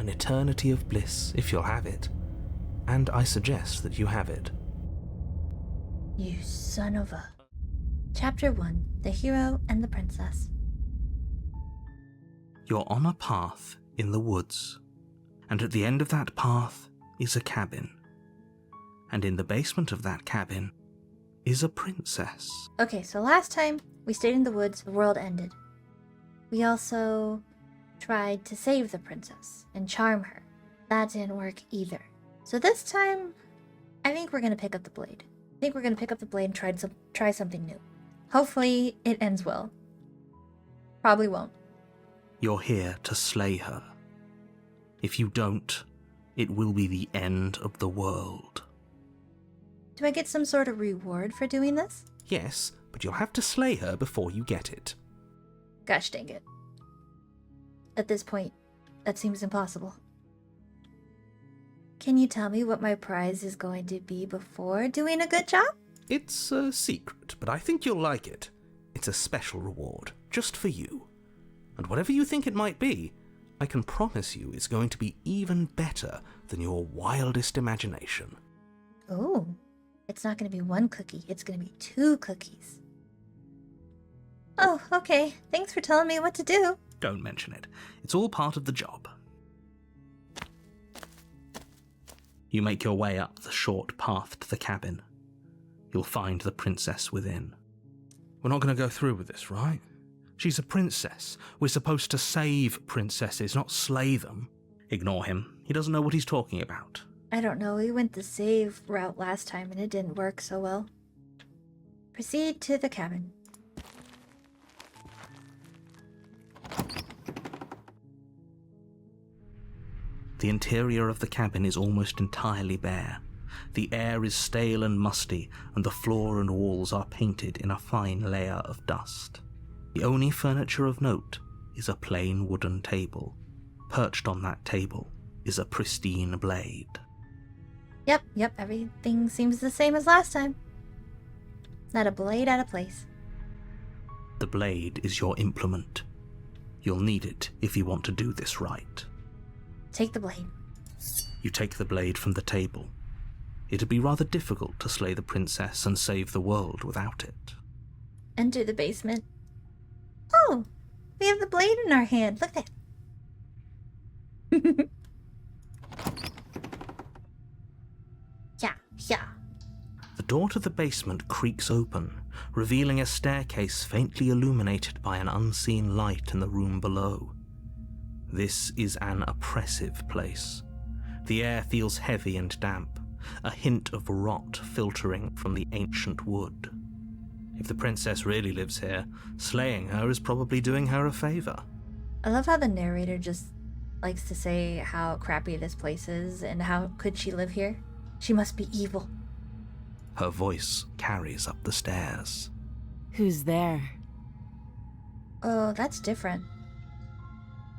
an eternity of bliss if you'll have it. And I suggest that you have it. You son of a... Chapter 1. The Hero and the Princess. You're on a path in the woods, and at the end of that path is a cabin. And in the basement of that cabin is a princess. Okay, so last time we stayed in the woods, the world ended. We also tried to save the princess and charm her. That didn't work either. So this time, I think we're gonna pick up the blade. I think we're gonna pick up the blade and try something new. Hopefully it ends well. Probably won't. You're here to slay her. If you don't, it will be the end of the world. Do I get some sort of reward for doing this? Yes, but you'll have to slay her before you get it. Gosh dang it. At this point, that seems impossible. Can you tell me what my prize is going to be before doing a good job? It's a secret, but I think you'll like it. It's a special reward, just for you. And whatever you think it might be, I can promise you it's going to be even better than your wildest imagination. Oh, it's not going to be one cookie, it's going to be 2 cookies. Oh, okay. Thanks for telling me what to do. Don't mention it. It's all part of the job. You make your way up the short path to the cabin. You'll find the princess within. We're not going to go through with this, right? She's a princess. We're supposed to save princesses, not slay them. Ignore him. He doesn't know what he's talking about. I don't know. We went the save route last time and it didn't work so well. Proceed to the cabin. The interior of the cabin is almost entirely bare. The air is stale and musty, and the floor and walls are painted in a fine layer of dust. The only furniture of note is a plain wooden table. Perched on that table is a pristine blade. Yep, everything seems the same as last time. Not a blade out of place. The blade is your implement. You'll need it if you want to do this right. Take the blade. You take the blade from the table. It'd be rather difficult to slay the princess and save the world without it. Enter the basement. Oh, we have the blade in our hand. Look at that. Yeah. The door to the basement creaks open, revealing a staircase faintly illuminated by an unseen light in the room below. This is an oppressive place. The air feels heavy and damp, a hint of rot filtering from the ancient wood. If the princess really lives here, slaying her is probably doing her a favor. I love how the narrator just likes to say how crappy this place is and how could she live here? She must be evil. Her voice carries up the stairs. Who's there? Oh, that's different.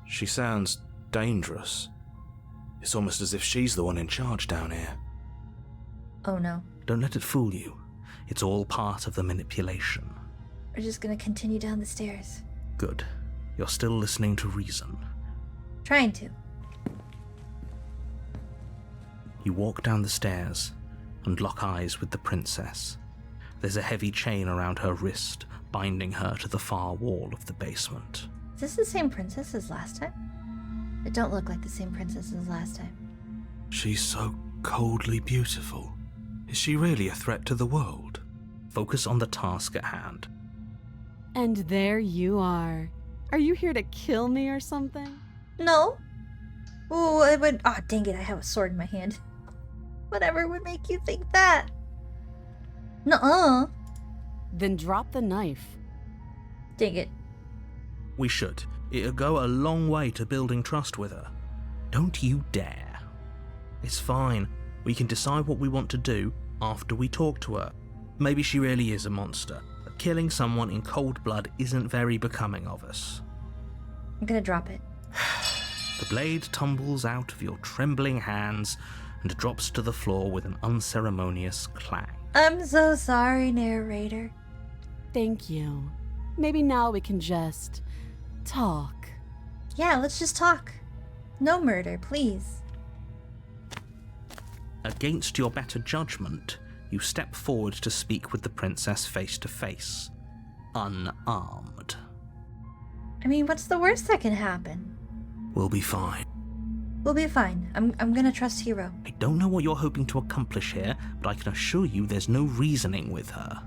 She sounds dangerous. It's almost as if she's the one in charge down here. Oh no. Don't let it fool you. It's all part of the manipulation. We're just gonna continue down the stairs. Good. You're still listening to reason. Trying to. You walk down the stairs and lock eyes with the princess. There's a heavy chain around her wrist, binding her to the far wall of the basement. Is this the same princess as last time? It don't look like the same princess as last time. She's so coldly beautiful. Is she really a threat to the world? Focus on the task at hand. And there you are. Are you here to kill me or something? No. Oh, it would. Oh, dang it! I have a sword in my hand. Whatever would make you think that? Nuh-uh. Then drop the knife. Dang it. We should. It'll go a long way to building trust with her. Don't you dare. It's fine. We can decide what we want to do after we talk to her. Maybe she really is a monster, but killing someone in cold blood isn't very becoming of us. I'm gonna drop it. The blade tumbles out of your trembling hands and drops to the floor with an unceremonious clang. I'm so sorry, narrator. Thank you. Maybe now we can just talk. Yeah, let's just talk. No murder, please. Against your better judgment, you step forward to speak with the princess face to face, unarmed. I mean, what's the worst that can happen? We'll be fine. We'll be fine. I'm gonna trust Hero. I don't know what you're hoping to accomplish here, but I can assure you there's no reasoning with her.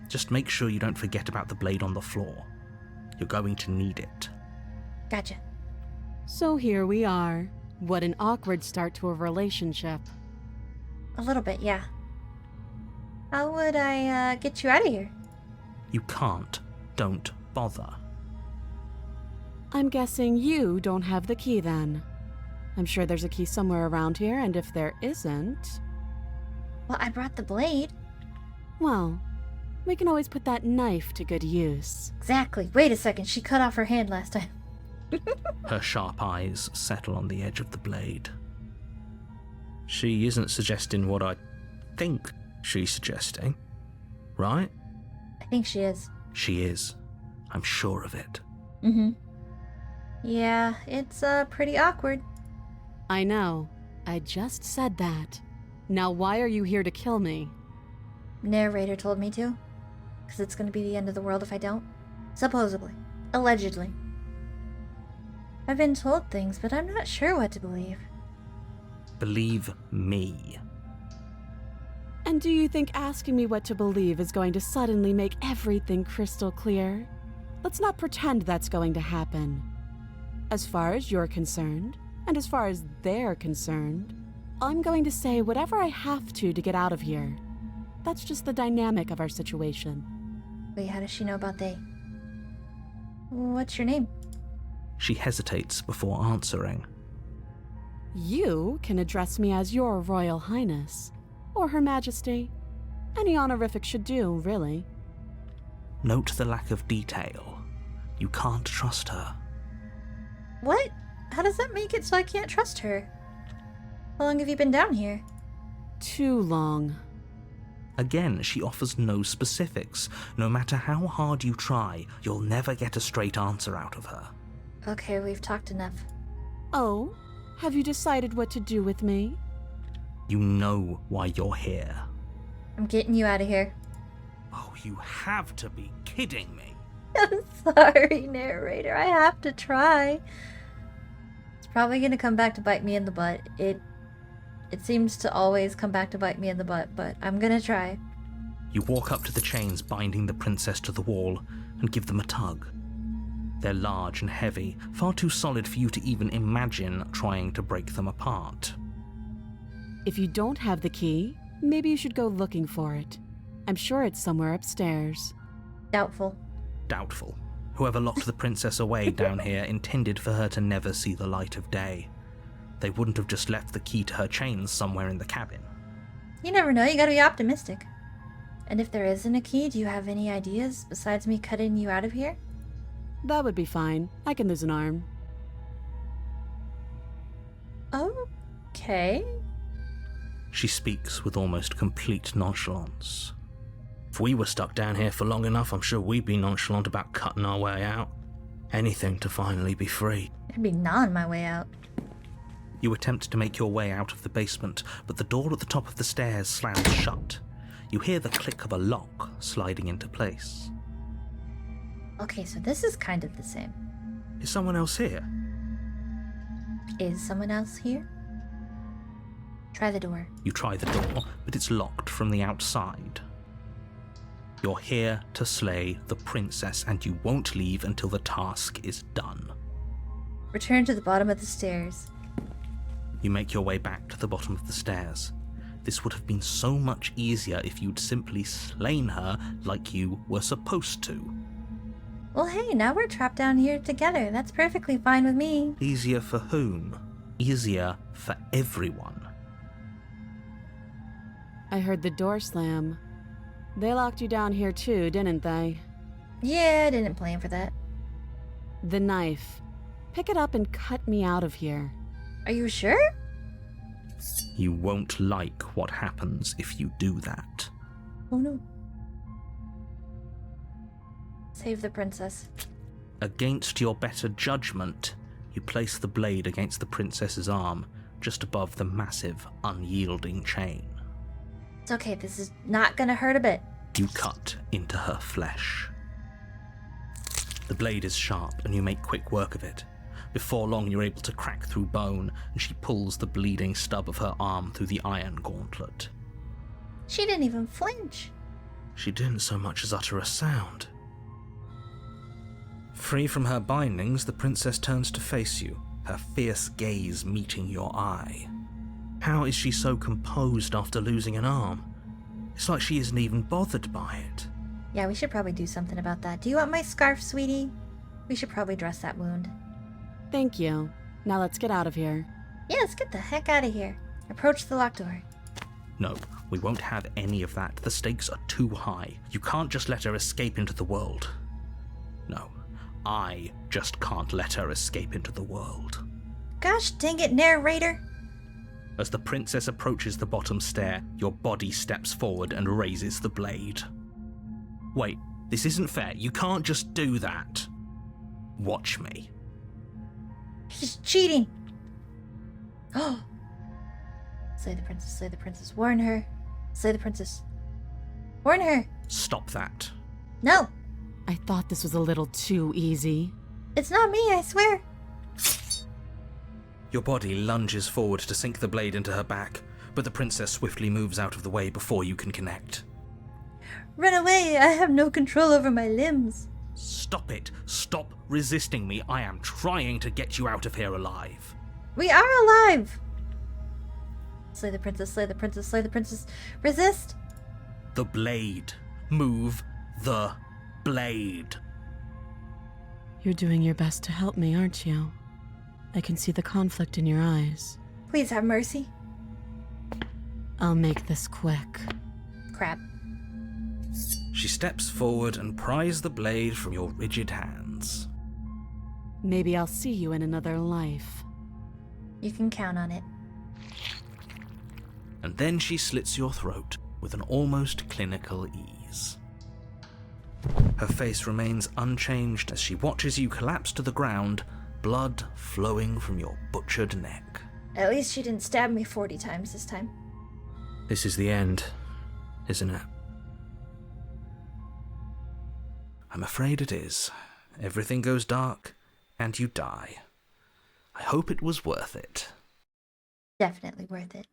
Just make sure you don't forget about the blade on the floor. You're going to need it. Gotcha. So here we are. What an awkward start to a relationship. A little bit, yeah. How would I get you out of here? You can't. Don't bother. I'm guessing you don't have the key then. I'm sure there's a key somewhere around here, and if there isn't... Well, I brought the blade. well, we can always put that knife to good use. Exactly. Wait a second, she cut off her hand last time. Her sharp eyes settle on the edge of the blade. She isn't suggesting what I think she's suggesting, right? I think she is. She is. I'm sure of it. Mm-hmm. Yeah, it's pretty awkward. I know. I just said that. Now why are you here to kill me? Narrator told me to. Because it's gonna be the end of the world if I don't. Supposedly. Allegedly. I've been told things, but I'm not sure what to believe. Believe me. And do you think asking me what to believe is going to suddenly make everything crystal clear? Let's not pretend that's going to happen. As far as you're concerned, and as far as they're concerned, I'm going to say whatever I have to get out of here. That's just the dynamic of our situation. Wait, how does she know about they? What's your name? She hesitates before answering. You can address me as Your Royal Highness, or Her Majesty. Any honorific should do, really. Note the lack of detail. You can't trust her. What? How does that make it so I can't trust her? How long have you been down here? Too long. Again, she offers no specifics. No matter how hard you try, you'll never get a straight answer out of her. Okay, we've talked enough. Oh? Have you decided what to do with me? You know why you're here. I'm getting you out of here. Oh, you have to be kidding me. I'm sorry, narrator. I have to try. It's probably gonna come back to bite me in the butt. It seems to always come back to bite me in the butt, but I'm gonna try. You walk up to the chains binding the princess to the wall and give them a tug. They're large and heavy, far too solid for you to even imagine trying to break them apart. If you don't have the key, maybe you should go looking for it. I'm sure it's somewhere upstairs. Doubtful. Doubtful. Whoever locked the princess away down here intended for her to never see the light of day. They wouldn't have just left the key to her chains somewhere in the cabin. You never know, you gotta be optimistic. And if there isn't a key, do you have any ideas besides me cutting you out of here? That would be fine. I can lose an arm. Okay. She speaks with almost complete nonchalance. If we were stuck down here for long enough, I'm sure we'd be nonchalant about cutting our way out. Anything to finally be free. I'd be gnawing my way out. You attempt to make your way out of the basement, but the door at the top of the stairs slams shut. You hear the click of a lock sliding into place. Okay, so this is kind of the same. Is someone else here? Is someone else here? Try the door. You try the door, but it's locked from the outside. You're here to slay the princess, and you won't leave until the task is done. Return to the bottom of the stairs. You make your way back to the bottom of the stairs. This would have been so much easier if you'd simply slain her like you were supposed to. Well, hey, now we're trapped down here together. That's perfectly fine with me. Easier for whom? Easier for everyone. I heard the door slam. They locked you down here too, didn't they? Yeah, I didn't plan for that. The knife. Pick it up and cut me out of here. Are you sure? You won't like what happens if you do that. Oh no. Save the princess. Against your better judgment, You place the blade against the princess's arm, just above the massive, unyielding chain. It's okay, this is not gonna hurt a bit. You cut into her flesh. The blade is sharp, and you make quick work of it. Before long, you're able to crack through bone, and she pulls the bleeding stub of her arm through the iron gauntlet. She didn't even flinch. She didn't so much as utter a sound. Free from her bindings, the princess turns to face you, her fierce gaze meeting your eye. How is she so composed after losing an arm? It's like she isn't even bothered by it. Yeah, we should probably do something about that. Do you want my scarf, sweetie? We should probably dress that wound. Thank you. Now let's get out of here. Yeah, let's get the heck out of here. Approach the locked door. No, we won't have any of that. The stakes are too high. You can't just let her escape into the world. No, I just can't let her escape into the world. Gosh dang it, narrator. As the princess approaches the bottom stair, your body steps forward and raises the blade. Wait, this isn't fair. You can't just do that. Watch me. He's cheating. Oh. Slay the princess, slay the princess. Warn her. Slay the princess. Warn her. Stop that. No. I thought this was a little too easy. It's not me, I swear. Your body lunges forward to sink the blade into her back, but the princess swiftly moves out of the way before you can connect. Run away. I have no control over my limbs. Stop it. Stop resisting me. I am trying to get you out of here alive. We are alive. Slay the princess, slay the princess, slay the princess. Resist. The blade. Move the blade. You're doing your best to help me, aren't you? I can see the conflict in your eyes. Please have mercy. I'll make this quick. Crap. She steps forward and pries the blade from your rigid hands. Maybe I'll see you in another life. You can count on it. And then she slits your throat with an almost clinical ease. Her face remains unchanged as she watches you collapse to the ground, blood flowing from your butchered neck. At least she didn't stab me 40 times this time. This is the end, isn't it? I'm afraid it is. Everything goes dark, and you die. I hope it was worth it. Definitely worth it.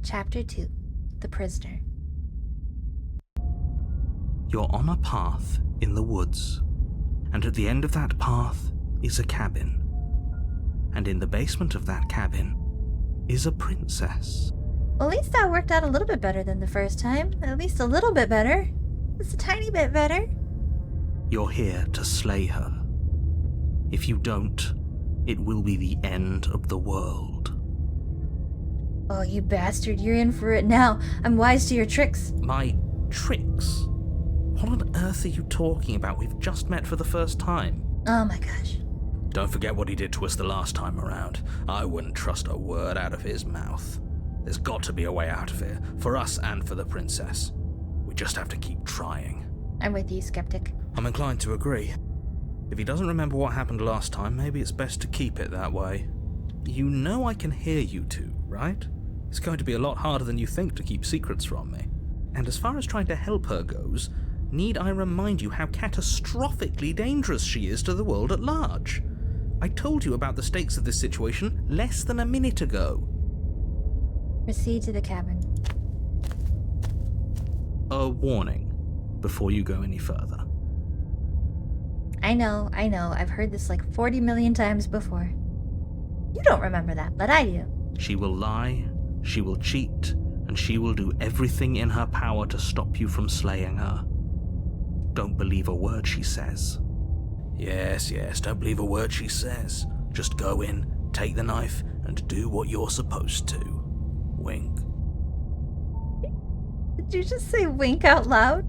Chapter 2. The Prisoner. You're on a path in the woods, and at the end of that path is a cabin. And in the basement of that cabin is a princess. Well, at least that worked out a little bit better than the first time. At least a little bit better. Just a tiny bit better. You're here to slay her. If you don't, it will be the end of the world. Oh, you bastard, you're in for it now. I'm wise to your tricks. My tricks? What on earth are you talking about? We've just met for the first time. Oh my gosh. Don't forget what he did to us the last time around. I wouldn't trust a word out of his mouth. There's got to be a way out of here, for us and for the princess. We just have to keep trying. I'm with you, skeptic. I'm inclined to agree. If he doesn't remember what happened last time, maybe it's best to keep it that way. You know I can hear you two, right? It's going to be a lot harder than you think to keep secrets from me. And as far as trying to help her goes, need I remind you how catastrophically dangerous she is to the world at large? I told you about the stakes of this situation less than a minute ago. Proceed to the cabin. A warning before you go any further. I know. I've heard this like 40 million times before. You don't remember that, but I do. She will lie, she will cheat, and she will do everything in her power to stop you from slaying her. Don't believe a word she says. Yes, don't believe a word she says. Just go in, take the knife, and do what you're supposed to. Wink. Did you just say wink out loud?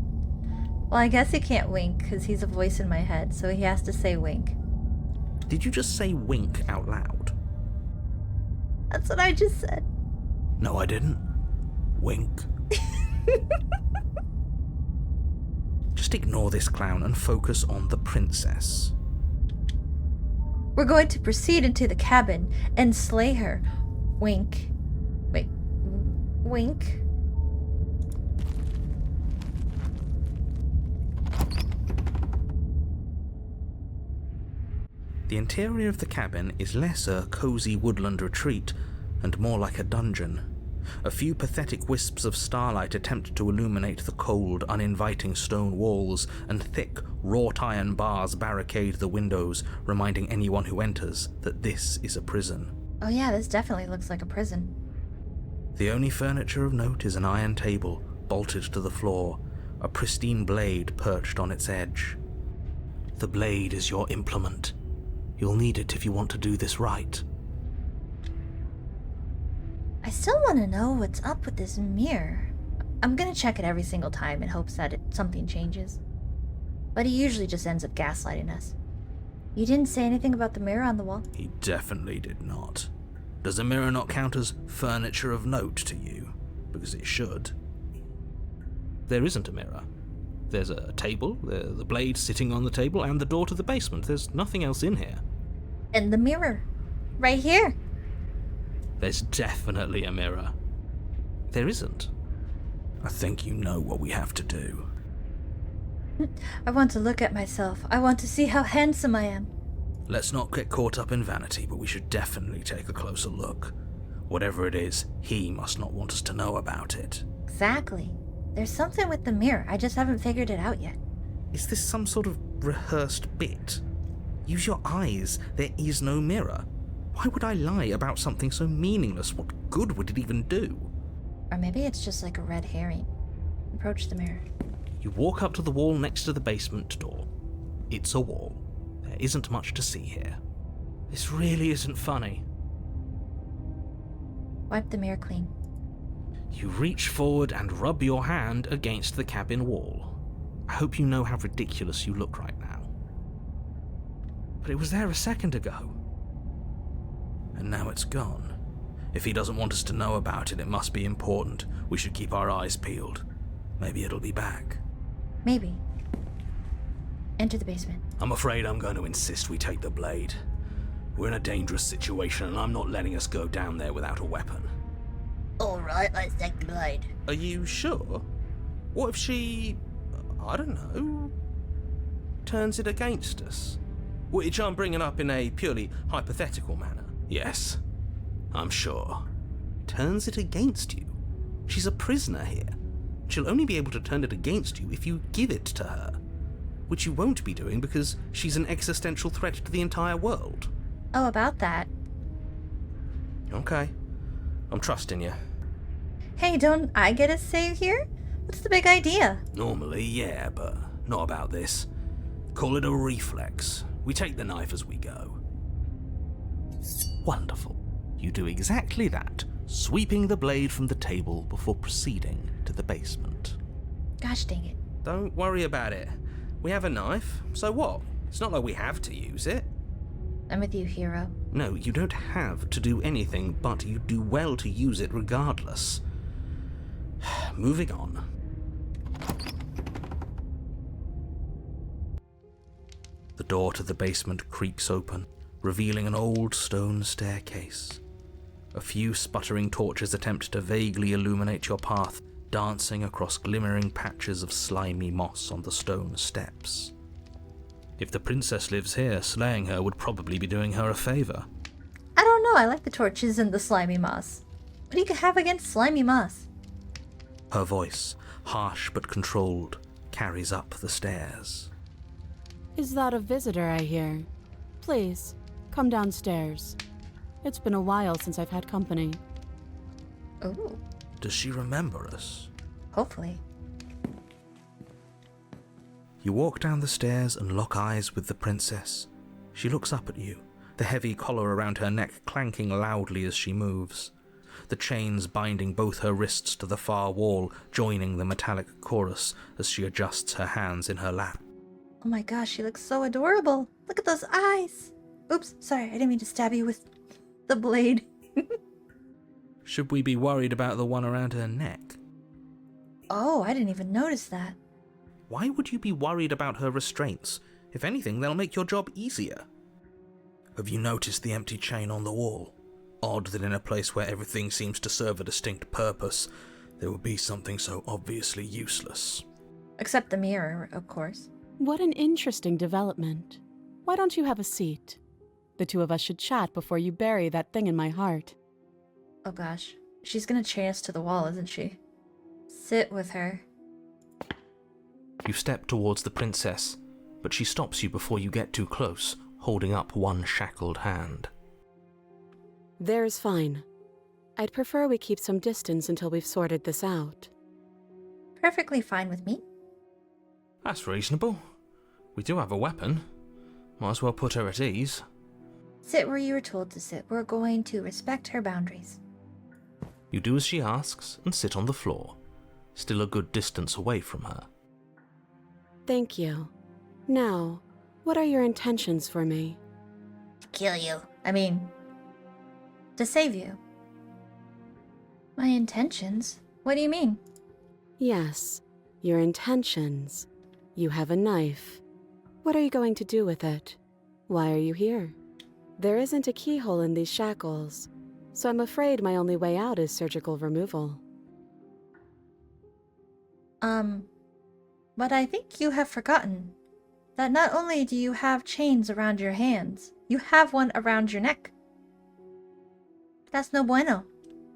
Well, I guess he can't wink because he's a voice in my head, so he has to say wink. Did you just say wink out loud? That's what I just said. No, I didn't. Wink. Just ignore this clown and focus on the princess. We're going to proceed into the cabin and slay her. Wink. Wait. Wink. The interior of the cabin is less a cozy woodland retreat and more like a dungeon. A few pathetic wisps of starlight attempt to illuminate the cold, uninviting stone walls, and thick, wrought iron bars barricade the windows, reminding anyone who enters that this is a prison. Oh yeah, this definitely looks like a prison. The only furniture of note is an iron table, bolted to the floor, a pristine blade perched on its edge. The blade is your implement. You'll need it if you want to do this right. I still want to know what's up with this mirror. I'm gonna check it every single time in hopes that something changes. But he usually just ends up gaslighting us. You didn't say anything about the mirror on the wall? He definitely did not. Does a mirror not count as furniture of note to you? Because it should. There isn't a mirror. There's a table, the blade sitting on the table, and the door to the basement. There's nothing else in here. And the mirror. Right here. There's definitely a mirror. There isn't. I think you know what we have to do. I want to look at myself. I want to see how handsome I am. Let's not get caught up in vanity, but we should definitely take a closer look. Whatever it is, he must not want us to know about it. Exactly. There's something with the mirror. I just haven't figured it out yet. Is this some sort of rehearsed bit? Use your eyes. There is no mirror. Why would I lie about something so meaningless? What good would it even do? Or maybe it's just like a red herring. Approach the mirror. You walk up to the wall next to the basement door. It's a wall. There isn't much to see here. This really isn't funny. Wipe the mirror clean. You reach forward and rub your hand against the cabin wall. I hope you know how ridiculous you look right now. But it was there a second ago. And now it's gone. If he doesn't want us to know about it, it must be important. We should keep our eyes peeled. Maybe it'll be back. Maybe. Enter the basement. I'm afraid I'm going to insist we take the blade. We're in a dangerous situation, and I'm not letting us go down there without a weapon. Alright, let's take the blade. Are you sure? What if she, I don't know, turns it against us? Which I'm bringing up in a purely hypothetical manner. Yes, I'm sure. Turns it against you? She's a prisoner here. She'll only be able to turn it against you if you give it to her. Which you won't be doing because she's an existential threat to the entire world. Oh, about that. Okay. I'm trusting you. Hey, don't I get a save here? What's the big idea? Normally, yeah, but not about this. Call it a reflex. We take the knife as we go. Wonderful. You do exactly that, sweeping the blade from the table before proceeding to the basement. Gosh dang it. Don't worry about it. We have a knife, so what? It's not like we have to use it. I'm with you, hero. No, you don't have to do anything, but you do well to use it regardless. Moving on. The door to the basement creaks open, revealing an old stone staircase. A few sputtering torches attempt to vaguely illuminate your path, dancing across glimmering patches of slimy moss on the stone steps. If the princess lives here, slaying her would probably be doing her a favor. I don't know, I like the torches and the slimy moss. What do you have against slimy moss? Her voice, harsh but controlled, carries up the stairs. Is that a visitor I hear? Please, come downstairs. It's been a while since I've had company. Ooh, Does she remember us? hopefully. You walk down the stairs and lock eyes with the princess. She looks up at you, the heavy collar around her neck clanking loudly as she moves. The chains binding both her wrists to the far wall, joining the metallic chorus as she adjusts her hands in her lap. Oh my gosh, she looks so adorable. Look at those eyes. Oops, sorry, I didn't mean to stab you with the blade. Should we be worried about the one around her neck? Oh, I didn't even notice that. Why would you be worried about her restraints? If anything, they'll make your job easier. Have you noticed the empty chain on the wall? Odd that in a place where everything seems to serve a distinct purpose, there would be something so obviously useless. Except the mirror, of course. What an interesting development. Why don't you have a seat? The two of us should chat before you bury that thing in my heart. Oh gosh. She's gonna chain us to the wall, isn't she? Sit with her. You step towards the princess, but she stops you before you get too close, holding up one shackled hand. There's fine. I'd prefer we keep some distance until we've sorted this out. Perfectly fine with me. That's reasonable. We do have a weapon. Might as well put her at ease. Sit where you were told to sit. We're going to respect her boundaries. You do as she asks and sit on the floor, still a good distance away from her. Thank you. Now, what are your intentions for me? To kill you. To save you. My intentions? What do you mean? Yes, your intentions. You have a knife. What are you going to do with it? Why are you here? There isn't a keyhole in these shackles, so I'm afraid my only way out is surgical removal. But I think you have forgotten that not only do you have chains around your hands, you have one around your neck. That's no bueno.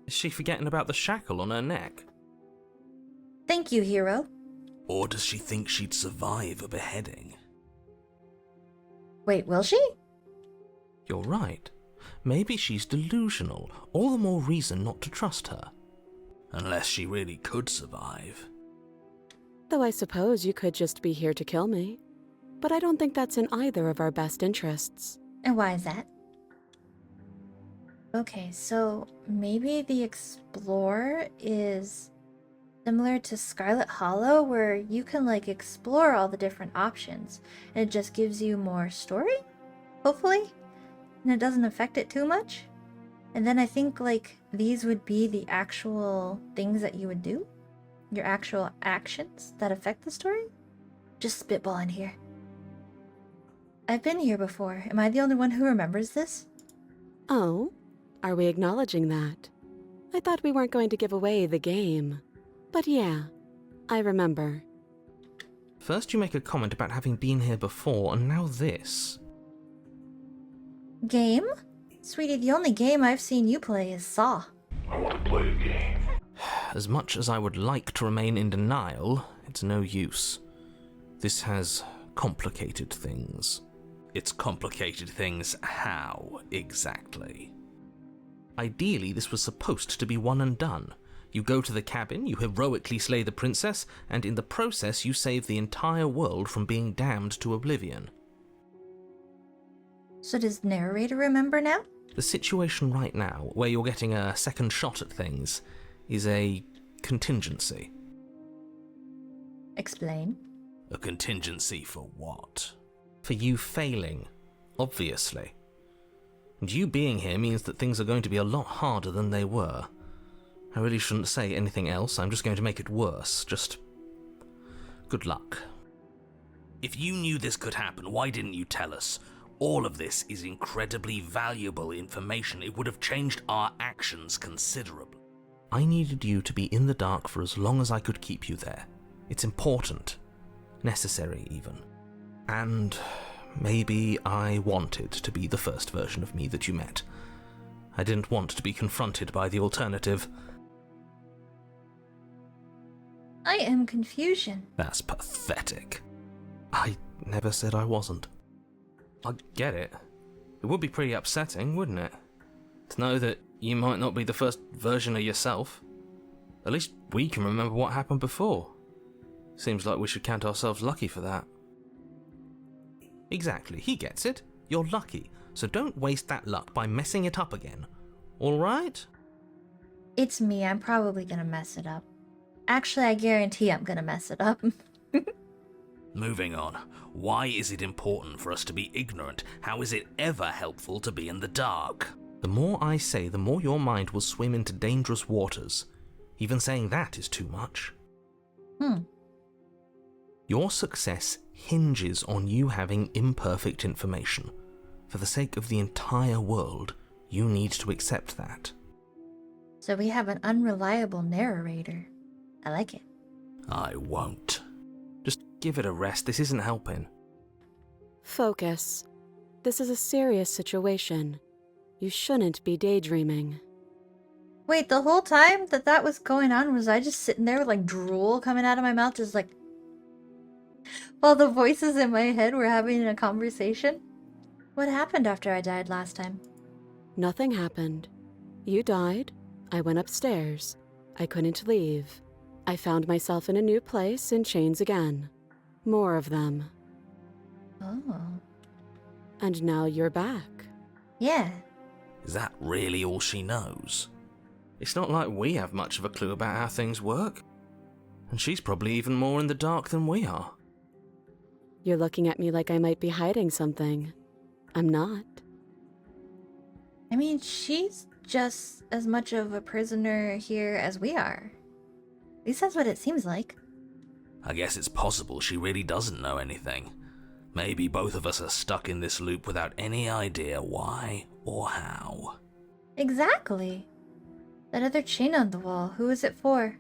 Is she forgetting about the shackle on her neck? Thank you, hero. Or does she think she'd survive a beheading? Wait, will she? You're right. Maybe she's delusional. All the more reason not to trust her. Unless she really could survive. Though I suppose you could just be here to kill me. But I don't think that's in either of our best interests. And why is that? Okay, so maybe the Explorer is similar to Scarlet Hollow, where you can explore all the different options and it just gives you more story, hopefully, and it doesn't affect it too much. And then I think these would be the actual things that you would do, your actual actions that affect the story. Just spitballing here. I've been here before. Am I the only one who remembers this? Oh? Are we acknowledging that? I thought we weren't going to give away the game. But yeah, I remember. First you make a comment about having been here before, and now this. Game? Sweetie, the only game I've seen you play is Saw. I want to play a game. As much as I would like to remain in denial, it's no use. This has complicated things. It's complicated things how, exactly? Ideally, this was supposed to be one and done. You go to the cabin, you heroically slay the princess, and in the process you save the entire world from being damned to oblivion. So does narrator remember now? The situation right now, where you're getting a second shot at things, is a contingency. Explain. A contingency for what? For you failing, obviously. And you being here means that things are going to be a lot harder than they were. I really shouldn't say anything else, I'm just going to make it worse. Just good luck. If you knew this could happen, why didn't you tell us? All of this is incredibly valuable information. It would have changed our actions considerably. I needed you to be in the dark for as long as I could keep you there. It's important. Necessary, even. And maybe I wanted to be the first version of me that you met. I didn't want to be confronted by the alternative. I am confusion. That's pathetic. I never said I wasn't. I get it. It would be pretty upsetting, wouldn't it? To know that you might not be the first version of yourself. At least we can remember what happened before. Seems like we should count ourselves lucky for that. Exactly, he gets it. You're lucky, so don't waste that luck by messing it up again. Alright? It's me, I'm probably gonna mess it up. Actually, I guarantee I'm gonna mess it up. Moving on. Why is it important for us to be ignorant? How is it ever helpful to be in the dark? The more I say, the more your mind will swim into dangerous waters. Even saying that is too much. Your success hinges on you having imperfect information. For the sake of the entire world, you need to accept that. So we have an unreliable narrator. I like it. I won't. Just give it a rest, this isn't helping. Focus. This is a serious situation. You shouldn't be daydreaming. Wait, the whole time that was going on, was I just sitting there with like drool coming out of my mouth, just like, while the voices in my head were having a conversation? What happened after I died last time? Nothing happened. You died. I went upstairs. I couldn't leave. I found myself in a new place in chains again. More of them. Oh. And now you're back. Yeah. Is that really all she knows? It's not like we have much of a clue about how things work. And she's probably even more in the dark than we are. You're looking at me like I might be hiding something. I'm not. I mean, she's just as much of a prisoner here as we are. At least that's what it seems like. I guess it's possible she really doesn't know anything. Maybe both of us are stuck in this loop without any idea why or how. Exactly. That other chain on the wall, who is it for?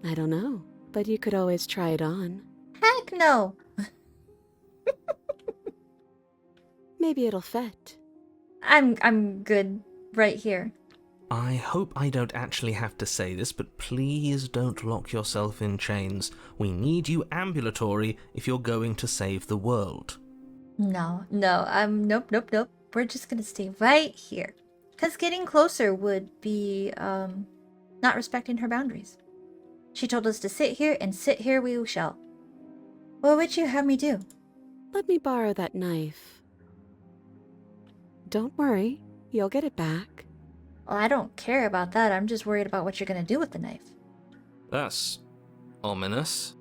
I don't know, but you could always try it on. Heck no! Maybe it'll fit. I'm good right here. I hope I don't actually have to say this, but please don't lock yourself in chains. We need you ambulatory if you're going to save the world. No, nope. We're just gonna stay right here. Because getting closer would be, not respecting her boundaries. She told us to sit here, and sit here we shall. What would you have me do? Let me borrow that knife. Don't worry, you'll get it back. Well, I don't care about that. I'm just worried about what you're gonna do with the knife. That's ominous.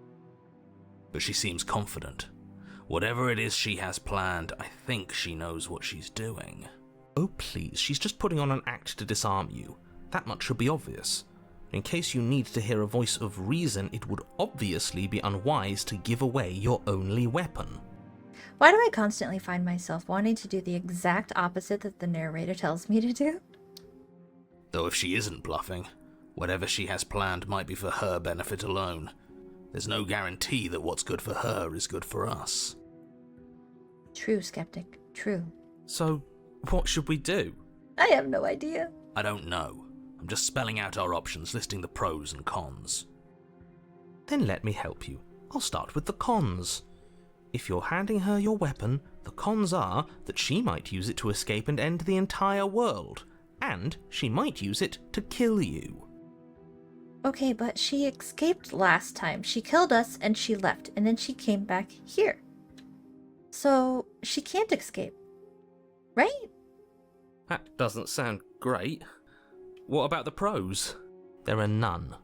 But she seems confident. Whatever it is she has planned, I think she knows what she's doing. Oh please, she's just putting on an act to disarm you. That much should be obvious. In case you need to hear a voice of reason, it would obviously be unwise to give away your only weapon. Why do I constantly find myself wanting to do the exact opposite that the narrator tells me to do? Though if she isn't bluffing, whatever she has planned might be for her benefit alone. There's no guarantee that what's good for her is good for us. True, skeptic. True. So, what should we do? I have no idea. I don't know. I'm just spelling out our options, listing the pros and cons. Then let me help you. I'll start with the cons. If you're handing her your weapon, the cons are that she might use it to escape and end the entire world. And she might use it to kill you. Okay, but she escaped last time. She killed us and she left, and then she came back here. So, she can't escape. Right? That doesn't sound great. What about the pros? There are none.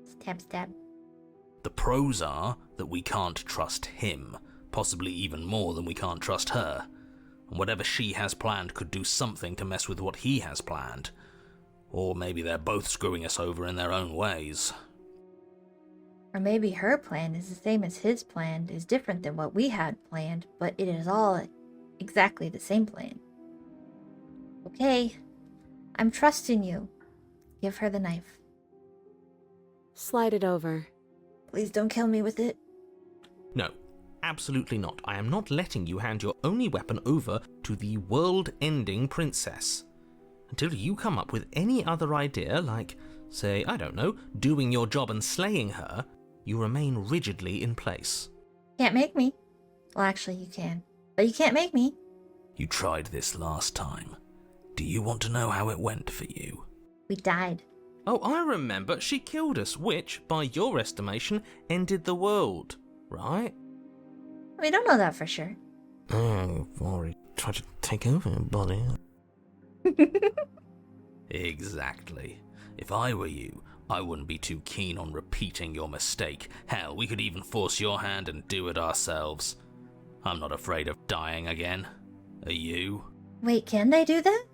Stab, stab. The pros are that we can't trust him, possibly even more than we can't trust her. And whatever she has planned could do something to mess with what he has planned. Or maybe they're both screwing us over in their own ways. Or maybe her plan is the same as his plan, is different than what we had planned, but it is all exactly the same plan. Okay, I'm trusting you. Give her the knife. Slide it over. Please don't kill me with it. No, absolutely not. I am not letting you hand your only weapon over to the world-ending princess. Until you come up with any other idea, like, say, I don't know, doing your job and slaying her, you remain rigidly in place. Can't make me. Well, actually, you can. But you can't make me. You tried this last time. Do you want to know how it went for you? We died. Oh, I remember. She killed us, which, by your estimation, ended the world, right? We don't know that for sure. Oh, Rory tried to take over, buddy. Exactly. If I were you, I wouldn't be too keen on repeating your mistake. Hell, we could even force your hand and do it ourselves. I'm not afraid of dying again. Are you? Wait, can they do that?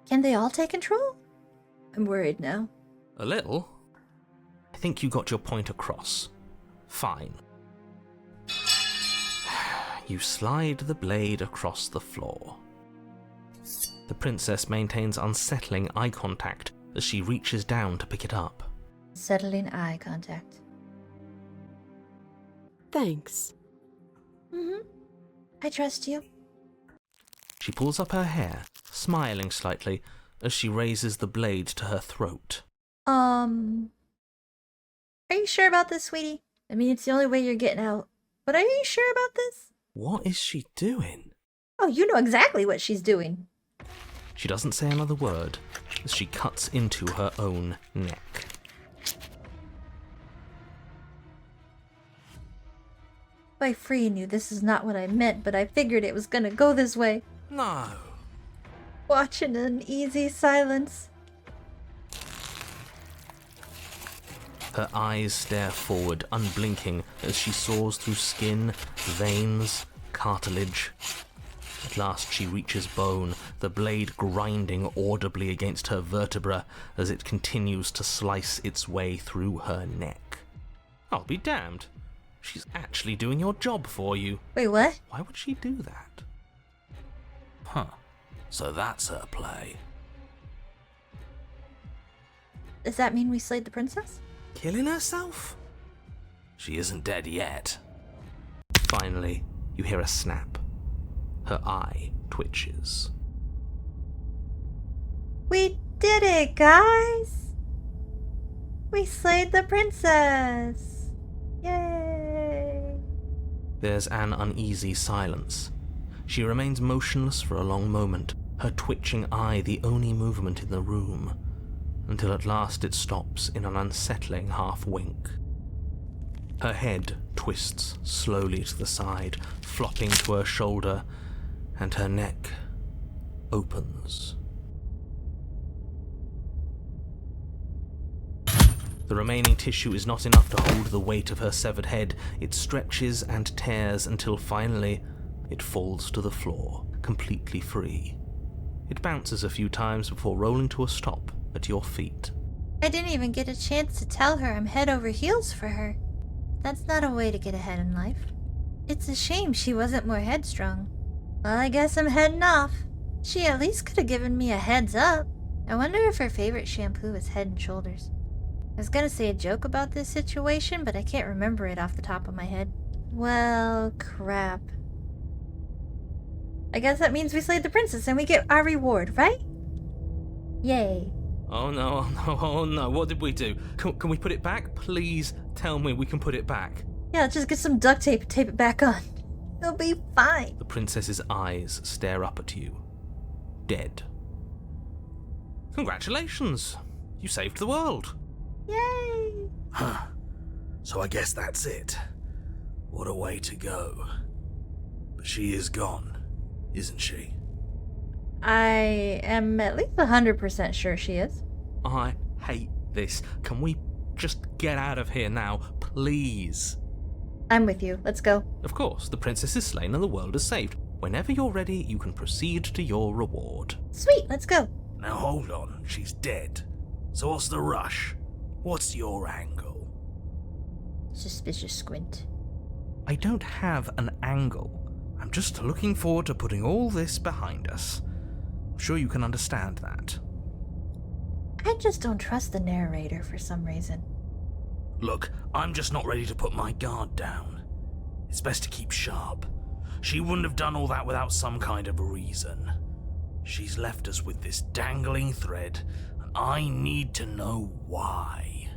Can they all take control? I'm worried now. A little. I think you got your point across. Fine. you slide the blade across the floor. The princess maintains unsettling eye contact as she reaches down to pick it up. Settling eye contact. Thanks. I trust you. She pulls up her hair, smiling slightly as she raises the blade to her throat. Are you sure about this, sweetie? I mean, it's the only way you're getting out. But are you sure about this? What is she doing? Oh, you know exactly what she's doing. She doesn't say another word as she cuts into her own neck. By freeing you, this is not what I meant, but I figured it was gonna go this way. No. Watch in an easy silence. Her eyes stare forward, unblinking, as she saws through skin, veins, cartilage. At last she reaches bone, the blade grinding audibly against her vertebra as it continues to slice its way through her neck. I'll be damned. She's actually doing your job for you. Wait, what? Why would she do that? Huh. So that's her play. Does that mean we slayed the princess? Killing herself? She isn't dead yet. Finally, you hear a snap. Her eye twitches. We did it, guys! We slayed the princess! Yay! There's an uneasy silence. She remains motionless for a long moment, her twitching eye the only movement in the room, until at last it stops in an unsettling half-wink. Her head twists slowly to the side, flopping to her shoulder, and her neck opens. The remaining tissue is not enough to hold the weight of her severed head. It stretches and tears until finally it falls to the floor, completely free. It bounces a few times before rolling to a stop at your feet. I didn't even get a chance to tell her I'm head over heels for her. That's not a way to get ahead in life. It's a shame she wasn't more headstrong. Well, I guess I'm heading off. She at least could have given me a heads up. I wonder if her favorite shampoo is Head & Shoulders. I was gonna say a joke about this situation, but I can't remember it off the top of my head. Well, crap. I guess that means we slayed the princess and we get our reward, right? Yay. Oh no, oh no, oh no, what did we do? Can we put it back? Please tell me we can put it back. Yeah, let's just get some duct tape and tape it back on. It'll be fine. The princess's eyes stare up at you. Dead. Congratulations! You saved the world. Yay! Huh. So I guess that's it. What a way to go. But she is gone, isn't she? I am at least 100% sure she is. I hate this. Can we just get out of here now, please? I'm with you. Let's go. Of course, the princess is slain and the world is saved. Whenever you're ready, you can proceed to your reward. Sweet, let's go. Now hold on, she's dead. So what's the rush? What's your angle? Suspicious squint. I don't have an angle. I'm just looking forward to putting all this behind us. I'm sure you can understand that. I just don't trust the narrator for some reason. Look, I'm just not ready to put my guard down. It's best to keep sharp. She wouldn't have done all that without some kind of a reason. She's left us with this dangling thread, and I need to know why.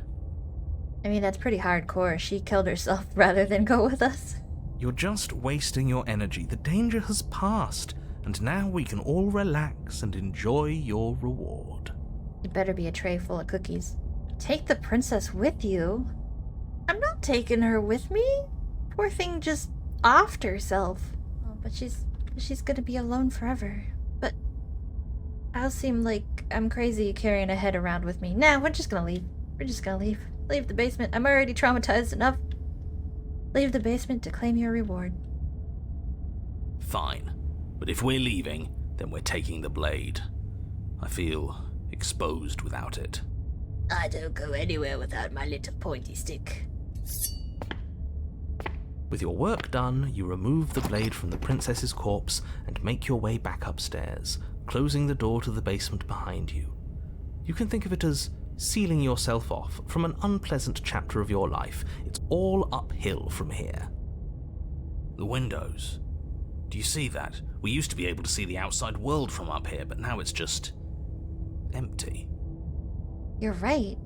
I mean, that's pretty hardcore. She killed herself rather than go with us. You're just wasting your energy. The danger has passed, and now we can all relax and enjoy your reward. It better be a tray full of cookies. Take the princess with you? I'm not taking her with me. Poor thing just offed herself. Oh, but she's gonna be alone forever. But I'll seem like I'm crazy carrying a head around with me. Nah, we're just gonna leave. We're just gonna leave. Leave the basement. I'm already traumatized enough. Leave the basement to claim your reward. Fine. But if we're leaving, then we're taking the blade. I feel exposed without it. I don't go anywhere without my little pointy stick. With your work done, you remove the blade from the princess's corpse and make your way back upstairs, closing the door to the basement behind you. You can think of it as sealing yourself off from an unpleasant chapter of your life. It's all uphill from here. The windows. Do you see that? We used to be able to see the outside world from up here, but now it's just empty. You're right.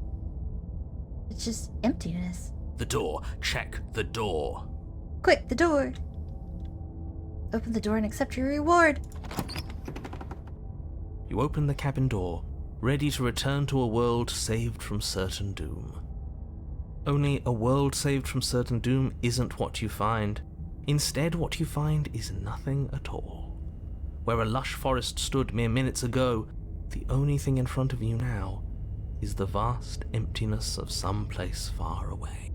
It's just emptiness. The door. Check the door. Quick, the door. Open the door and accept your reward. You open the cabin door, ready to return to a world saved from certain doom. Only a world saved from certain doom isn't what you find. Instead, what you find is nothing at all. Where a lush forest stood mere minutes ago, the only thing in front of you now is the vast emptiness of some place far away.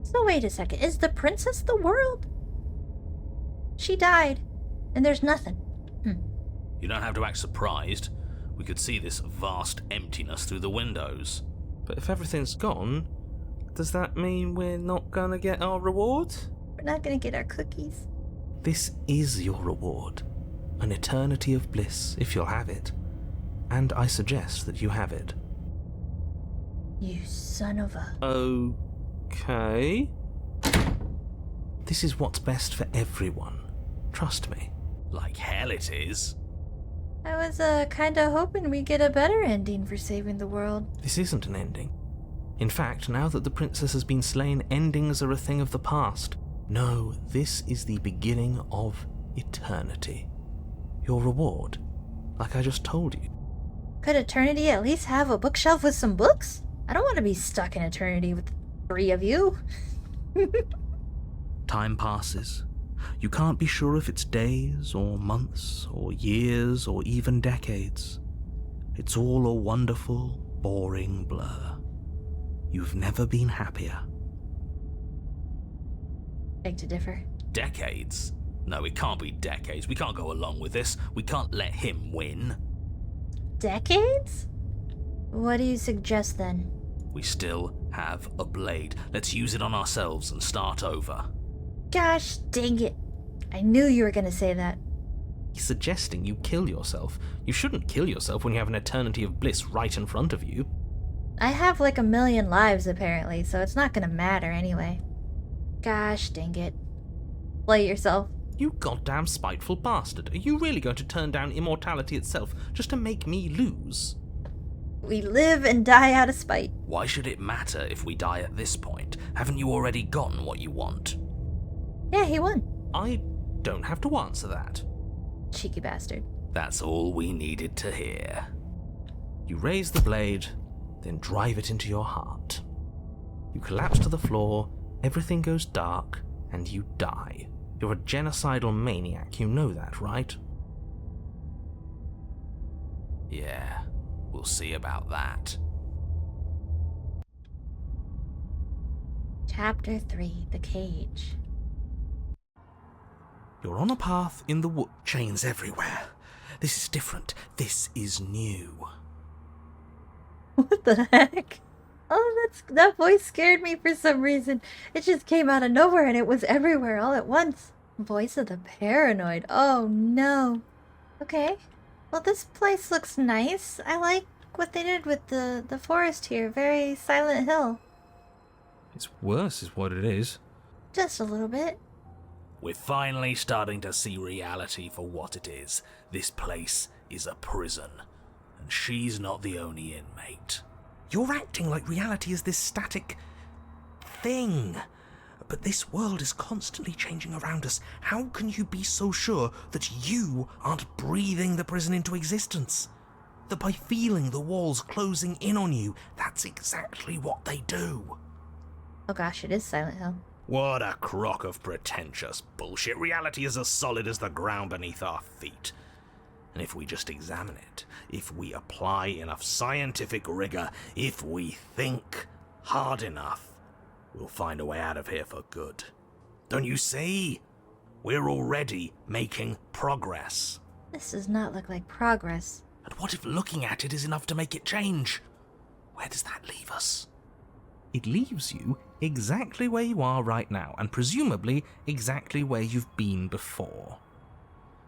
So wait a second, is the princess the world? She died, and there's nothing. You don't have to act surprised. We could see this vast emptiness through the windows. But if everything's gone, does that mean we're not gonna get our reward? We're not gonna get our cookies. This is your reward. An eternity of bliss, if you'll have it. And I suggest that you have it. You son of a... Okay. This is what's best for everyone. Trust me. Like hell it is. I was kinda hoping we'd get a better ending for saving the world. This isn't an ending. In fact, now that the princess has been slain, endings are a thing of the past. No, this is the beginning of eternity. Your reward, like I just told you. Could eternity at least have a bookshelf with some books? I don't want to be stuck in eternity with 3 of you. Time passes. You can't be sure if it's days, or months, or years, or even decades. It's all a wonderful, boring blur. You've never been happier. Beg to differ. Decades? No, it can't be decades. We can't go along with this. We can't let him win. Decades? What do you suggest then? We still have a blade. Let's use it on ourselves and start over. Gosh dang it. I knew you were gonna say that. He's suggesting you kill yourself. You shouldn't kill yourself when you have an eternity of bliss right in front of you. I have like 1,000,000 lives apparently, so it's not gonna matter anyway. Gosh dang it. Play yourself. You goddamn spiteful bastard. Are you really going to turn down immortality itself just to make me lose? We live and die out of spite. Why should it matter if we die at this point? Haven't you already gotten what you want? Yeah, he won. I don't have to answer that. Cheeky bastard. That's all we needed to hear. You raise the blade, then drive it into your heart. You collapse to the floor, everything goes dark, and you die. You're a genocidal maniac, you know that, right? Yeah, we'll see about that. Chapter 3, The Cage. You're on a path in the wood. Chains everywhere. This is different. This is new. What the heck? Oh, that voice scared me for some reason. It just came out of nowhere and it was everywhere all at once. Voice of the paranoid. Oh no. Okay. Well, this place looks nice. I like what they did with the forest here. Very Silent Hill. It's worse is what it is. Just a little bit. We're finally starting to see reality for what it is. This place is a prison, and she's not the only inmate. You're acting like reality is this static thing. But this world is constantly changing around us. How can you be so sure that you aren't breathing the prison into existence? That by feeling the walls closing in on you, that's exactly what they do. Oh gosh, it is Silent Hill. What a crock of pretentious bullshit. Reality is as solid as the ground beneath our feet. And if we just examine it, if we apply enough scientific rigor, if we think hard enough, we'll find a way out of here for good. Don't you see? We're already making progress. This does not look like progress. And what if looking at it is enough to make it change? Where does that leave us? It leaves you exactly where you are right now, and presumably exactly where you've been before.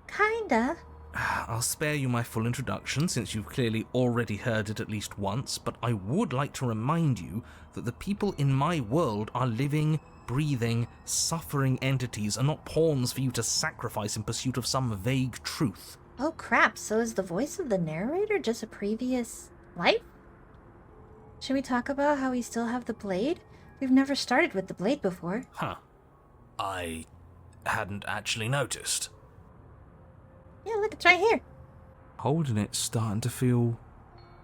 Kinda. I'll spare you my full introduction since you've clearly already heard it at least once, but I would like to remind you that the people in my world are living, breathing, suffering entities and not pawns for you to sacrifice in pursuit of some vague truth. Oh crap, so is the voice of the narrator just a previous life? Should we talk about how we still have the blade? We've never started with the blade before. Huh. I hadn't actually noticed. Yeah, look, it's right here. Holding it's starting to feel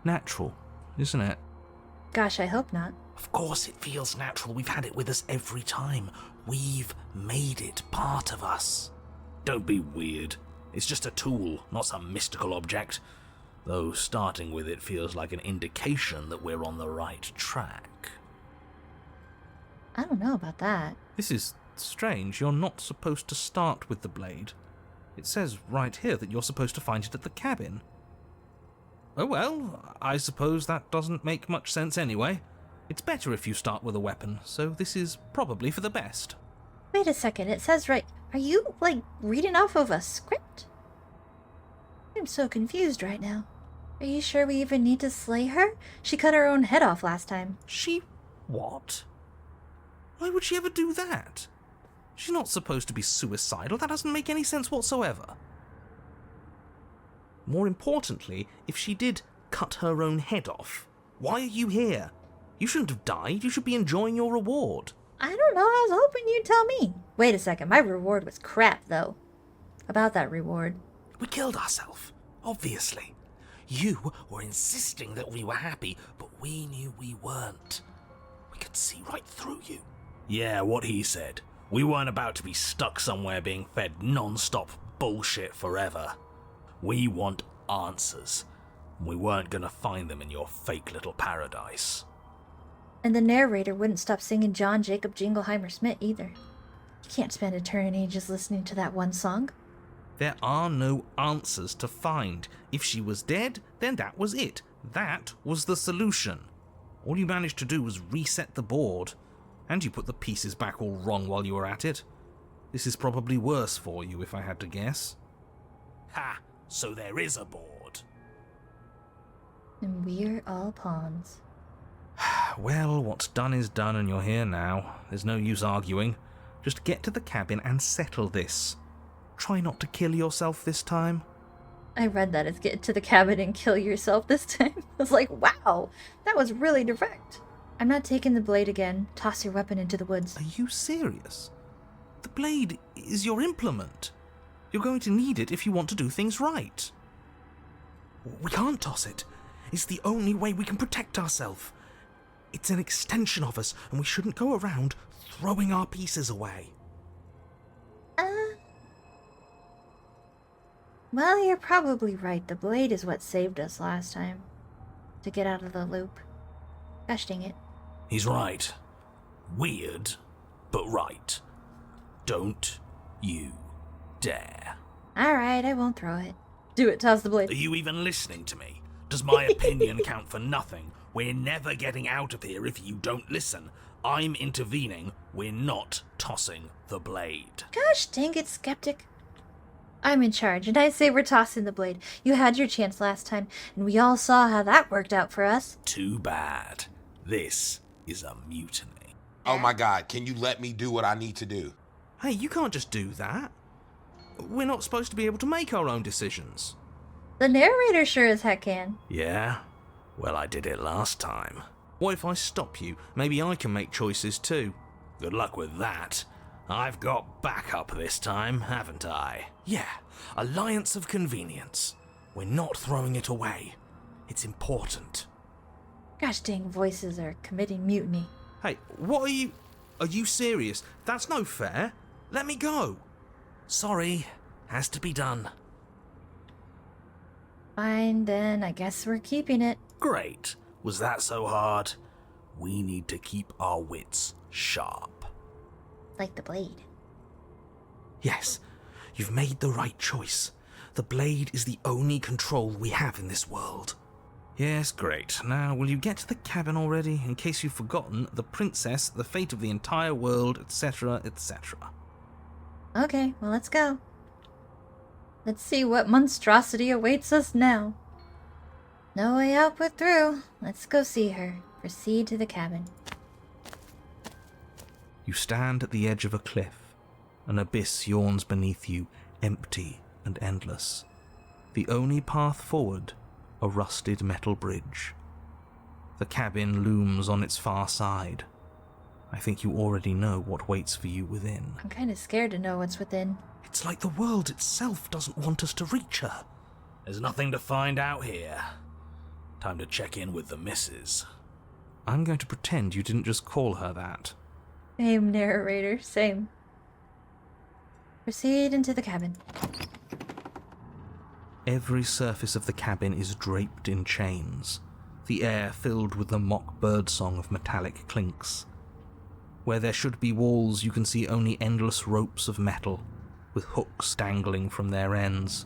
natural, isn't it? Gosh, I hope not. Of course it feels natural. We've had it with us every time. We've made it part of us. Don't be weird. It's just a tool, not some mystical object. Though starting with it feels like an indication that we're on the right track. I don't know about that. This is strange. You're not supposed to start with the blade. It says right here that you're supposed to find it at the cabin. Oh well, I suppose that doesn't make much sense anyway. It's better if you start with a weapon, so this is probably for the best. Wait a second, it says right... Are you, like, reading off of a script? I'm so confused right now. Are you sure we even need to slay her? She cut her own head off last time. She... what? Why would she ever do that? She's not supposed to be suicidal. That doesn't make any sense whatsoever. More importantly, if she did cut her own head off, why are you here? You shouldn't have died. You should be enjoying your reward. I don't know, I was hoping you'd tell me. Wait a second, my reward was crap, though. About that reward. We killed ourselves, obviously. You were insisting that we were happy, but we knew we weren't. We could see right through you. Yeah, what he said. We weren't about to be stuck somewhere being fed non-stop bullshit forever. We want answers. We weren't gonna find them in your fake little paradise. And the narrator wouldn't stop singing John Jacob Jingleheimer Smith either. You can't spend eternity just listening to that one song. There are no answers to find. If she was dead, then that was it. That was the solution. All you managed to do was reset the board. And you put the pieces back all wrong while you were at it. This is probably worse for you, if I had to guess. Ha! So there is a board. And we're all pawns. Well, what's done is done and you're here now. There's no use arguing. Just get to the cabin and settle this. Try not to kill yourself this time. I read that as get to the cabin and kill yourself this time. I was like, wow, that was really direct. I'm not taking the blade again. Toss your weapon into the woods. Are you serious? The blade is your implement. You're going to need it if you want to do things right. We can't toss it. It's the only way we can protect ourselves. It's an extension of us, and we shouldn't go around throwing our pieces away. Well, you're probably right. The blade is what saved us last time. To get out of the loop. Gosh dang it. He's right. Weird, but right. Don't you dare. Alright, I won't throw it. Do it, toss the blade. Are you even listening to me? Does my opinion count for nothing? We're never getting out of here if you don't listen. I'm intervening. We're not tossing the blade. Gosh dang it, skeptic. I'm in charge, and I say we're tossing the blade. You had your chance last time, and we all saw how that worked out for us. Too bad. This is a mutiny. Oh my God, can you let me do what I need to do? Hey, you can't just do that. We're not supposed to be able to make our own decisions. The narrator sure as heck can. Yeah? Well, I did it last time. What if I stop you? Maybe I can make choices too. Good luck with that. I've got backup this time, haven't I? Yeah, alliance of convenience. We're not throwing it away. It's important. Gosh dang, voices are committing mutiny. Hey, what are you... Are you serious? That's no fair. Let me go. Sorry, has to be done. Fine, then I guess we're keeping it. Great. Was that so hard? We need to keep our wits sharp. Like the blade. Yes, you've made the right choice. The blade is the only control we have in this world. Yes, great. Now, will you get to the cabin already? In case you've forgotten, the princess, the fate of the entire world, etc., etc. Okay, well, let's go. Let's see what monstrosity awaits us now. No way out but through. Let's go see her. Proceed to the cabin. You stand at the edge of a cliff. An abyss yawns beneath you, empty and endless. The only path forward, a rusted metal bridge. The cabin looms on its far side. I think you already know what waits for you within. I'm kind of scared to know what's within. It's like the world itself doesn't want us to reach her. There's nothing to find out here. Time to check in with the missus. I'm going to pretend you didn't just call her that. Same, narrator, same. Proceed into the cabin. Every surface of the cabin is draped in chains, the air filled with the mock birdsong of metallic clinks. Where there should be walls, you can see only endless ropes of metal, with hooks dangling from their ends.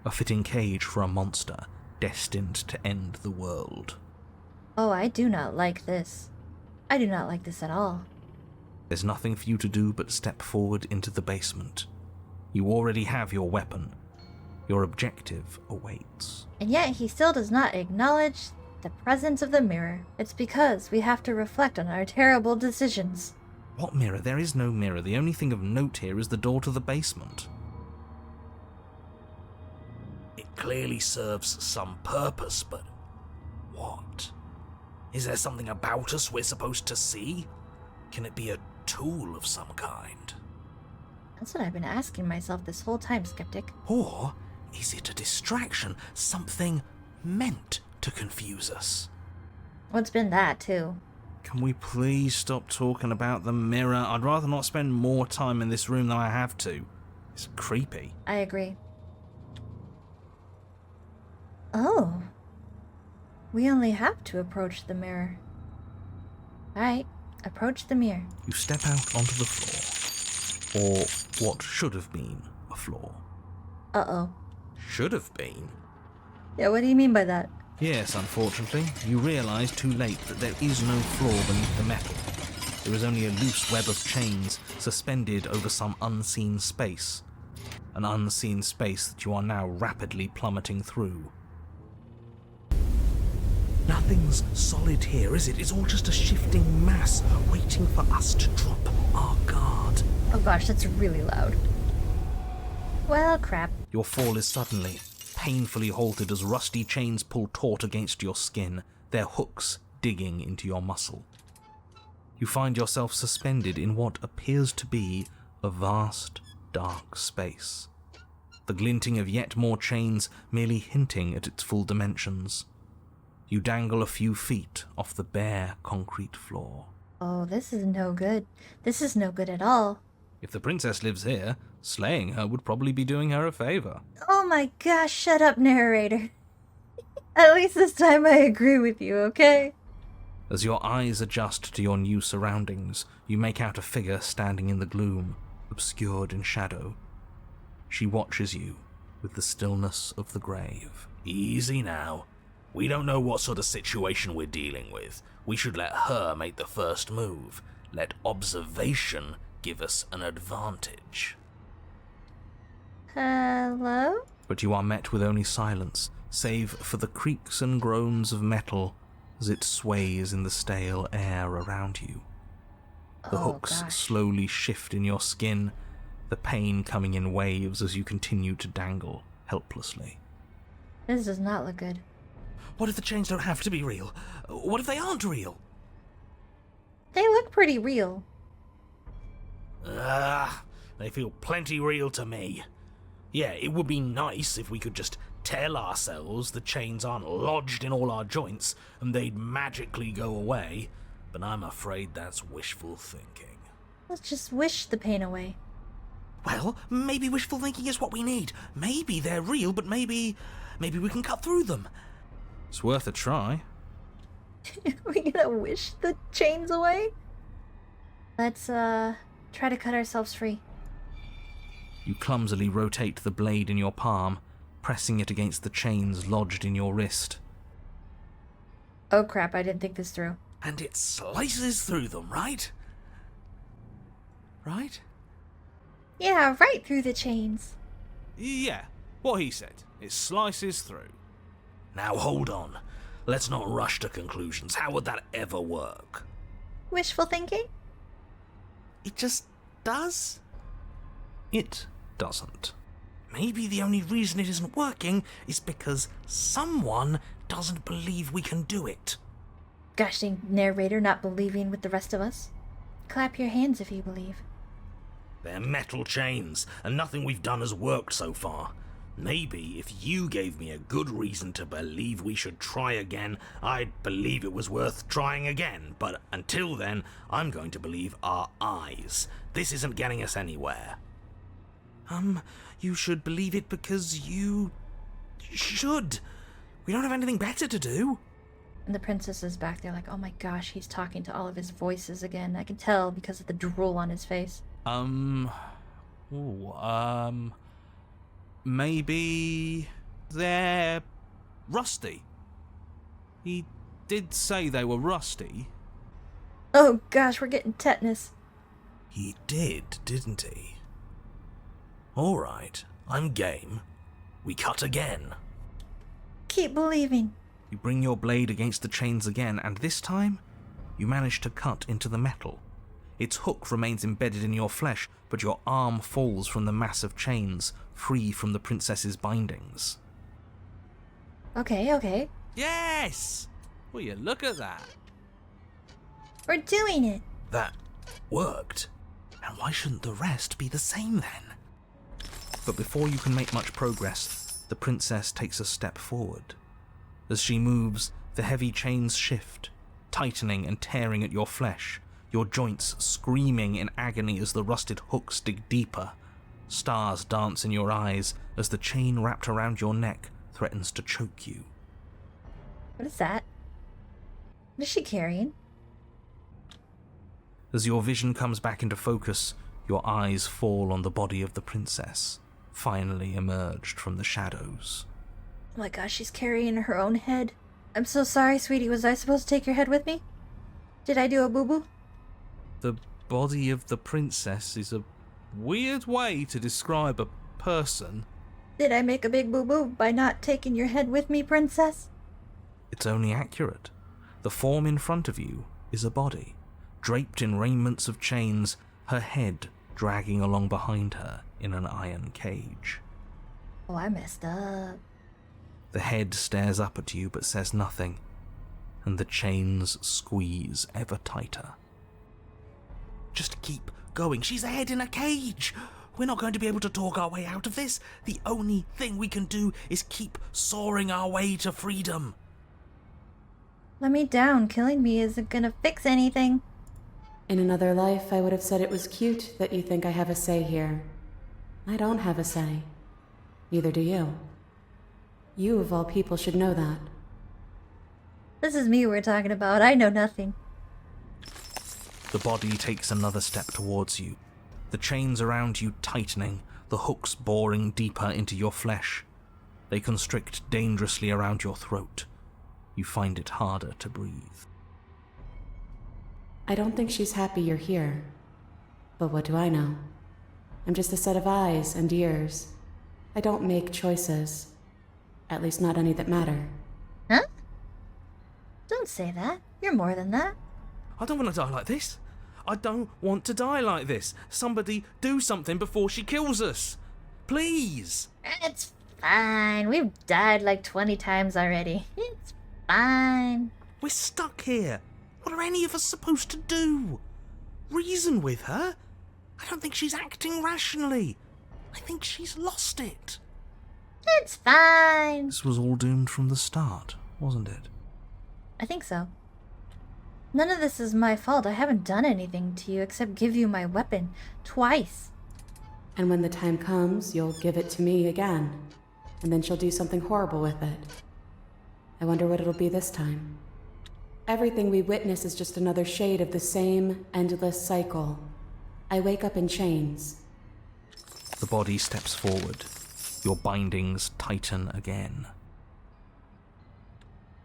A fitting cage for a monster destined to end the world. Oh, I do not like this. I do not like this at all. There's nothing for you to do but step forward into the basement. You already have your weapon. Your objective awaits. And yet he still does not acknowledge the presence of the mirror. It's because we have to reflect on our terrible decisions. What mirror? There is no mirror. The only thing of note here is the door to the basement. It clearly serves some purpose, but what? Is there something about us we're supposed to see? Can it be a tool of some kind? That's what I've been asking myself this whole time, Skeptic. Or is it a distraction? Something meant to confuse us? Well, it's been that, too. Can we please stop talking about the mirror? I'd rather not spend more time in this room than I have to. It's creepy. I agree. Oh. We only have to approach the mirror. Alright, approach the mirror. You step out onto the floor. Or what should have been a floor. Uh-oh. Should have been? Yeah, what do you mean by that? Yes, unfortunately, you realise too late that there is no floor beneath the metal. There is only a loose web of chains suspended over some unseen space. An unseen space that you are now rapidly plummeting through. Nothing's solid here, is it? It's all just a shifting mass waiting for us to drop our guard. Oh gosh, that's really loud. Well, crap. Your fall is suddenly, painfully halted as rusty chains pull taut against your skin, their hooks digging into your muscle. You find yourself suspended in what appears to be a vast, dark space. The glinting of yet more chains merely hinting at its full dimensions. You dangle a few feet off the bare concrete floor. Oh, this is no good. This is no good at all. If the princess lives here, slaying her would probably be doing her a favor. Oh my gosh, shut up, narrator. At least this time I agree with you, okay? As your eyes adjust to your new surroundings, you make out a figure standing in the gloom, obscured in shadow. She watches you with the stillness of the grave. Easy now. We don't know what sort of situation we're dealing with. We should let her make the first move. Let observation give us an advantage. Hello? But you are met with only silence, save for the creaks and groans of metal as it sways in the stale air around you. The hooks slowly shift in your skin, the pain coming in waves as you continue to dangle helplessly. This does not look good. What if the chains don't have to be real? What if they aren't real? They look pretty real. They feel plenty real to me. Yeah, it would be nice if we could just tell ourselves the chains aren't lodged in all our joints and they'd magically go away, but I'm afraid that's wishful thinking. Let's just wish the pain away. Well, maybe wishful thinking is what we need. Maybe they're real, but maybe we can cut through them. It's worth a try. Are we gonna wish the chains away? Let's, try to cut ourselves free. You clumsily rotate the blade in your palm, pressing it against the chains lodged in your wrist. Oh crap, I didn't think this through. And it slices through them, right? Right? Yeah, right through the chains. Yeah, what he said. It slices through. Now hold on. Let's not rush to conclusions. How would that ever work? Wishful thinking? It just does? It doesn't. Maybe the only reason it isn't working is because someone doesn't believe we can do it. Gosh dang narrator not believing with the rest of us. Clap your hands if you believe. They're metal chains, and nothing we've done has worked so far. Maybe if you gave me a good reason to believe we should try again, I'd believe it was worth trying again. But until then, I'm going to believe our eyes. This isn't getting us anywhere. You should believe it because you should. We don't have anything better to do. And the princess is back there like, oh my gosh, he's talking to all of his voices again. I can tell because of the drool on his face. Maybe they're rusty. He did say they were rusty. Oh gosh, we're getting tetanus. He did, didn't he? All right, I'm game. We cut again. Keep believing. You bring your blade against the chains again, and this time, you manage to cut into the metal. Its hook remains embedded in your flesh, but your arm falls from the mass of chains, free from the princess's bindings. Okay. Yes! Will you look at that? We're doing it. That worked. And why shouldn't the rest be the same then? But before you can make much progress, the princess takes a step forward. As she moves, the heavy chains shift, tightening and tearing at your flesh, your joints screaming in agony as the rusted hooks dig deeper. Stars dance in your eyes as the chain wrapped around your neck threatens to choke you. What is that? What is she carrying? As your vision comes back into focus, your eyes fall on the body of the princess, finally emerged from the shadows. Oh my gosh, she's carrying her own head. I'm so sorry, sweetie. Was I supposed to take your head with me? Did I do a boo-boo? The body of the princess is a weird way to describe a person. Did I make a big boo-boo by not taking your head with me, princess? It's only accurate. The form in front of you is a body, draped in raiments of chains, her head dragging along behind her in an iron cage. Oh, I messed up. The head stares up at you but says nothing, and the chains squeeze ever tighter. Just keep going. She's a head in a cage. We're not going to be able to talk our way out of this. The only thing we can do is keep soaring our way to freedom. Let me down. Killing me isn't gonna fix anything. In another life, I would have said it was cute that you think I have a say here. I don't have a say. Neither do you. You, of all people, should know that. This is me we're talking about. I know nothing. The body takes another step towards you, the chains around you tightening, the hooks boring deeper into your flesh. They constrict dangerously around your throat. You find it harder to breathe. I don't think she's happy you're here. But what do I know? I'm just a set of eyes and ears. I don't make choices. At least not any that matter. Huh? Don't say that. You're more than that. I don't want to die like this. I don't want to die like this. Somebody do something before she kills us. Please. It's fine. We've died like 20 times already. It's fine. We're stuck here. What are any of us supposed to do? Reason with her? I don't think she's acting rationally. I think she's lost it. It's fine. This was all doomed from the start, wasn't it? I think so. None of this is my fault. I haven't done anything to you except give you my weapon. Twice. And when the time comes, you'll give it to me again. And then she'll do something horrible with it. I wonder what it'll be this time. Everything we witness is just another shade of the same endless cycle. I wake up in chains. The body steps forward. Your bindings tighten again.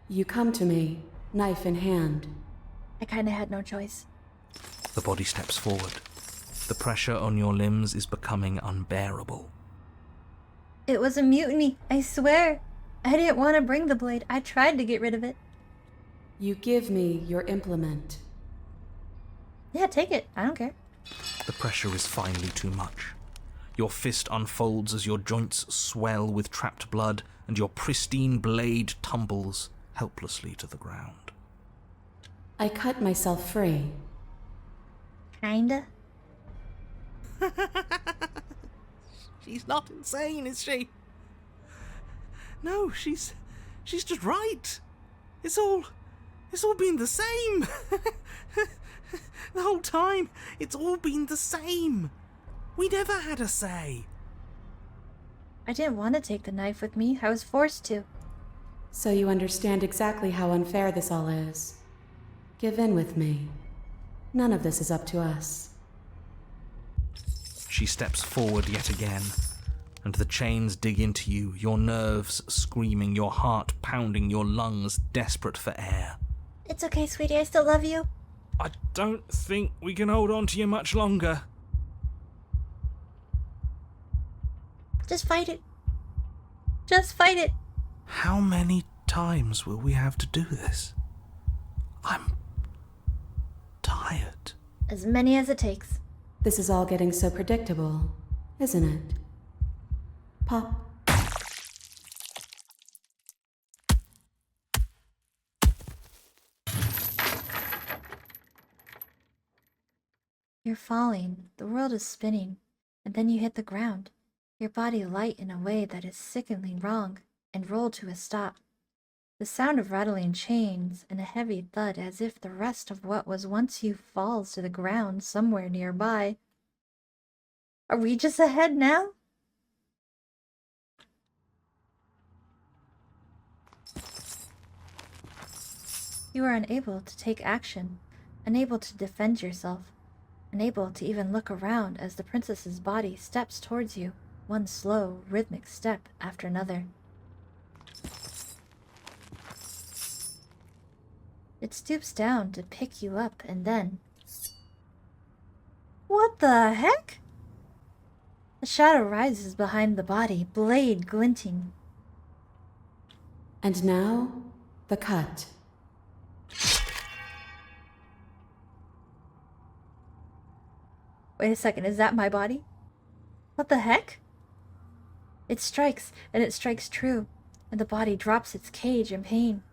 You come to me, knife in hand. I kinda had no choice. The body steps forward. The pressure on your limbs is becoming unbearable. It was a mutiny, I swear. I didn't want to bring the blade. I tried to get rid of it. You give me your implement. Yeah, take it. I don't care. The pressure is finally too much. Your fist unfolds as your joints swell with trapped blood, and your pristine blade tumbles helplessly to the ground. I cut myself free. Kinda. She's not insane, is she? No, she's just right. It's all been the same. The whole time, it's all been the same. We never had a say. I didn't want to take the knife with me. I was forced to. So you understand exactly how unfair this all is. Give in with me. None of this is up to us. She steps forward yet again, and the chains dig into you, your nerves screaming, your heart pounding, your lungs desperate for air. It's okay, sweetie. I still love you. I don't think we can hold on to you much longer. Just fight it. Just fight it. How many times will we have to do this? I'm tired. As many as it takes. This is all getting so predictable, isn't it? Pop. You're falling. The world is spinning. And then you hit the ground. Your body light in a way that is sickeningly wrong, and roll to a stop. The sound of rattling chains and a heavy thud as if the rest of what was once you falls to the ground somewhere nearby. Are we just ahead now? You are unable to take action, unable to defend yourself, unable to even look around as the princess's body steps towards you, one slow, rhythmic step after another. It stoops down to pick you up and then... What the heck? A shadow rises behind the body, blade glinting. And now, the cut. Wait a second, is that my body? What the heck? It strikes, and it strikes true, and the body drops its cage in pain.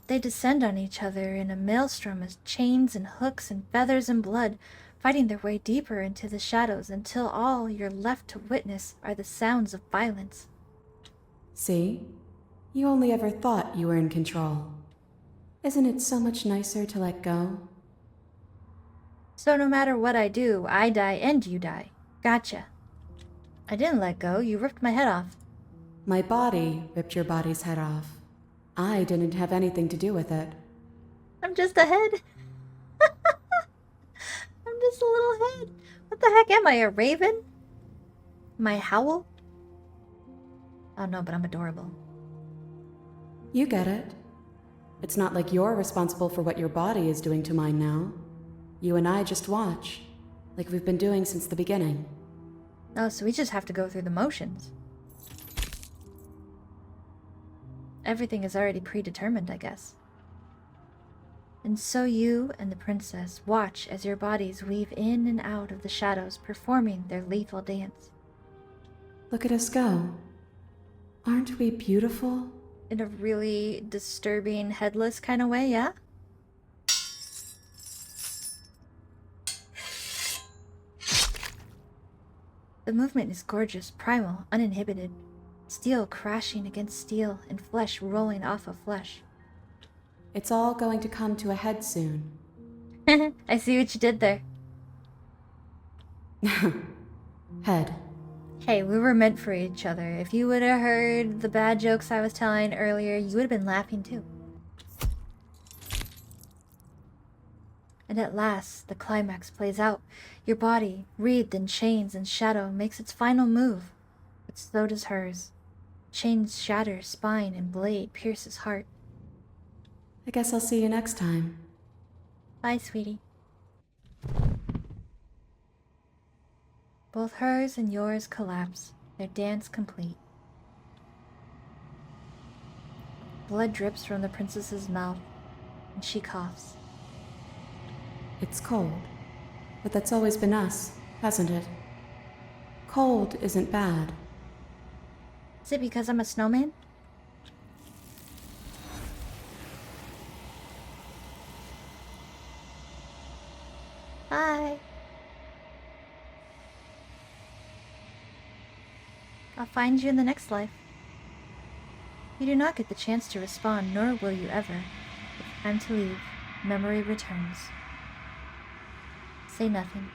They descend on each other in a maelstrom of chains and hooks and feathers and blood, fighting their way deeper into the shadows until all you're left to witness are the sounds of violence. See? You only ever thought you were in control. Isn't it so much nicer to let go? So no matter what I do, I die and you die. Gotcha. I didn't let go, you ripped my head off. My body ripped your body's head off. I didn't have anything to do with it. I'm just a head. I'm just a little head. What the heck am I, a raven? Am I a howl? Oh no, but I'm adorable. You get it. It's not like you're responsible for what your body is doing to mine now. You and I just watch, like we've been doing since the beginning. Oh, so we just have to go through the motions. Everything is already predetermined, I guess. And so you and the princess watch as your bodies weave in and out of the shadows, performing their lethal dance. Look at us go. Aren't we beautiful? In a really disturbing, headless kind of way, yeah? The movement is gorgeous, primal, uninhibited. Steel crashing against steel and flesh rolling off of flesh. It's all going to come to a head soon. I see what you did there. Head. Hey, we were meant for each other. If you would have heard the bad jokes I was telling earlier, you would have been laughing too. And at last, the climax plays out. Your body, wreathed in chains and shadow, makes its final move. but so does hers. Chains shatter spine and blade pierces heart. I guess I'll see you next time. Bye, sweetie. Both hers and yours collapse, their dance complete. Blood drips from the princess's mouth, and she coughs. It's cold, but that's always been us, hasn't it? Cold isn't bad. Is it because I'm a snowman? Bye. I'll find you in the next life. You do not get the chance to respond, nor will you ever. It's time to leave. Memory returns. Say nothing.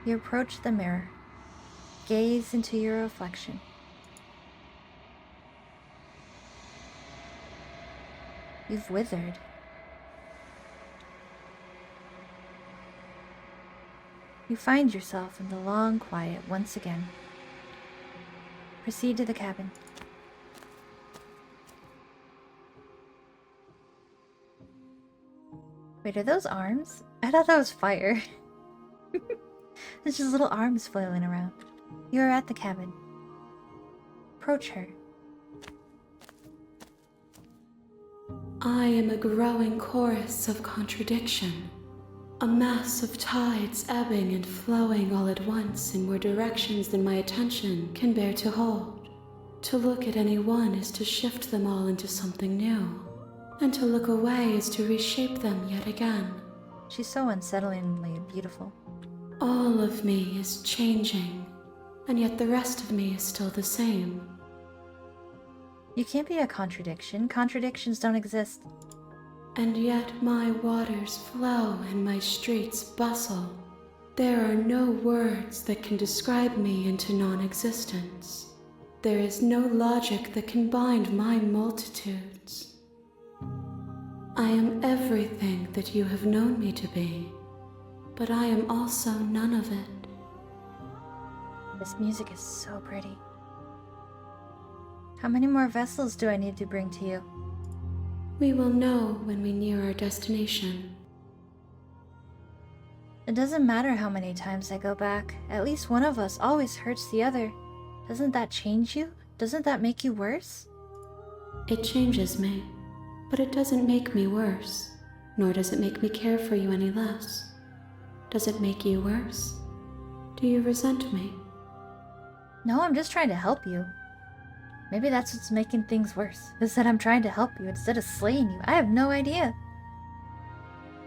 You approach the mirror. Gaze into your reflection. You've withered. You find yourself in the long quiet once again. Proceed to the cabin. Wait, are those arms? I thought that was fire. There's just little arms flailing around. You are at the cabin. Approach her. I am a growing chorus of contradiction. A mass of tides ebbing and flowing all at once in more directions than my attention can bear to hold. To look at any one is to shift them all into something new, and to look away is to reshape them yet again. She's so unsettlingly beautiful. All of me is changing, and yet the rest of me is still the same. You can't be a contradiction. Contradictions don't exist. And yet my waters flow and my streets bustle. There are no words that can describe me into non-existence. There is no logic that can bind my multitudes. I am everything that you have known me to be, but I am also none of it. This music is so pretty. How many more vessels do I need to bring to you? We will know when we near our destination. It doesn't matter how many times I go back. At least one of us always hurts the other. Doesn't that change you? Doesn't that make you worse? It changes me, but it doesn't make me worse, nor does it make me care for you any less. Does it make you worse? Do you resent me? No, I'm just trying to help you. Maybe that's what's making things worse, is that I'm trying to help you instead of slaying you. I have no idea.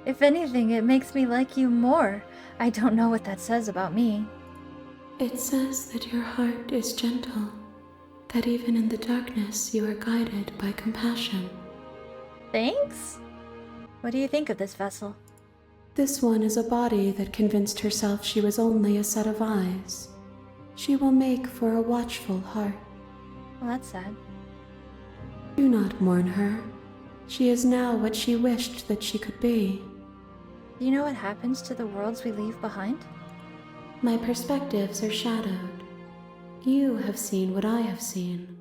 If anything, it makes me like you more. I don't know what that says about me. It says that your heart is gentle, that even in the darkness you are guided by compassion. Thanks? What do you think of this vessel? This one is a body that convinced herself she was only a set of eyes. She will make for a watchful heart. Well, that's sad. Do not mourn her. She is now what she wished that she could be. Do you know what happens to the worlds we leave behind? My perspectives are shadowed. You have seen what I have seen,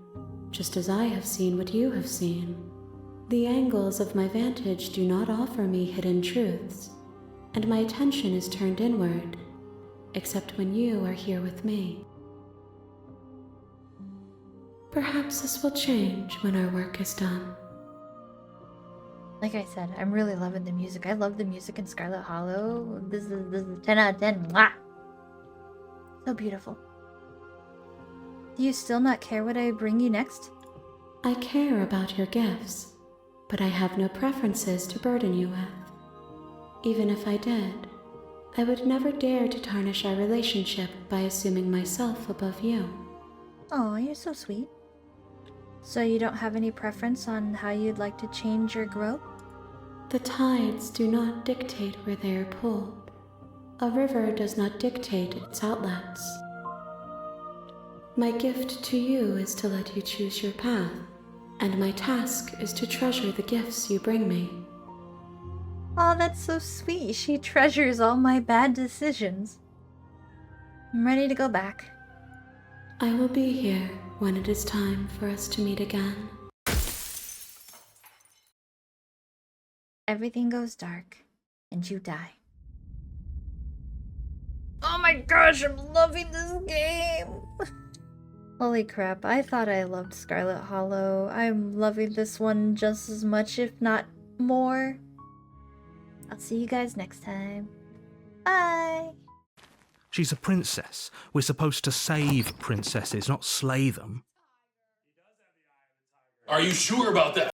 just as I have seen what you have seen. The angles of my vantage do not offer me hidden truths, and my attention is turned inward, except when you are here with me. Perhaps this will change when our work is done. Like I said, I'm really loving the music. I love the music in Scarlet Hollow. This is 10 out of 10. Mwah! So beautiful. Do you still not care what I bring you next? I care about your gifts, but I have no preferences to burden you with. Even if I did, I would never dare to tarnish our relationship by assuming myself above you. Oh, you're so sweet. So you don't have any preference on how you'd like to change or grow? The tides do not dictate where they are pulled. A river does not dictate its outlets. My gift to you is to let you choose your path, and my task is to treasure the gifts you bring me. Oh, that's so sweet. She treasures all my bad decisions. I'm ready to go back. I will be here when it is time for us to meet again. Everything goes dark, and you die. Oh my gosh, I'm loving this game! Holy crap, I thought I loved Scarlet Hollow. I'm loving this one just as much, if not more. I'll see you guys next time. Bye! She's a princess. We're supposed to save princesses, not slay them. Are you sure about that?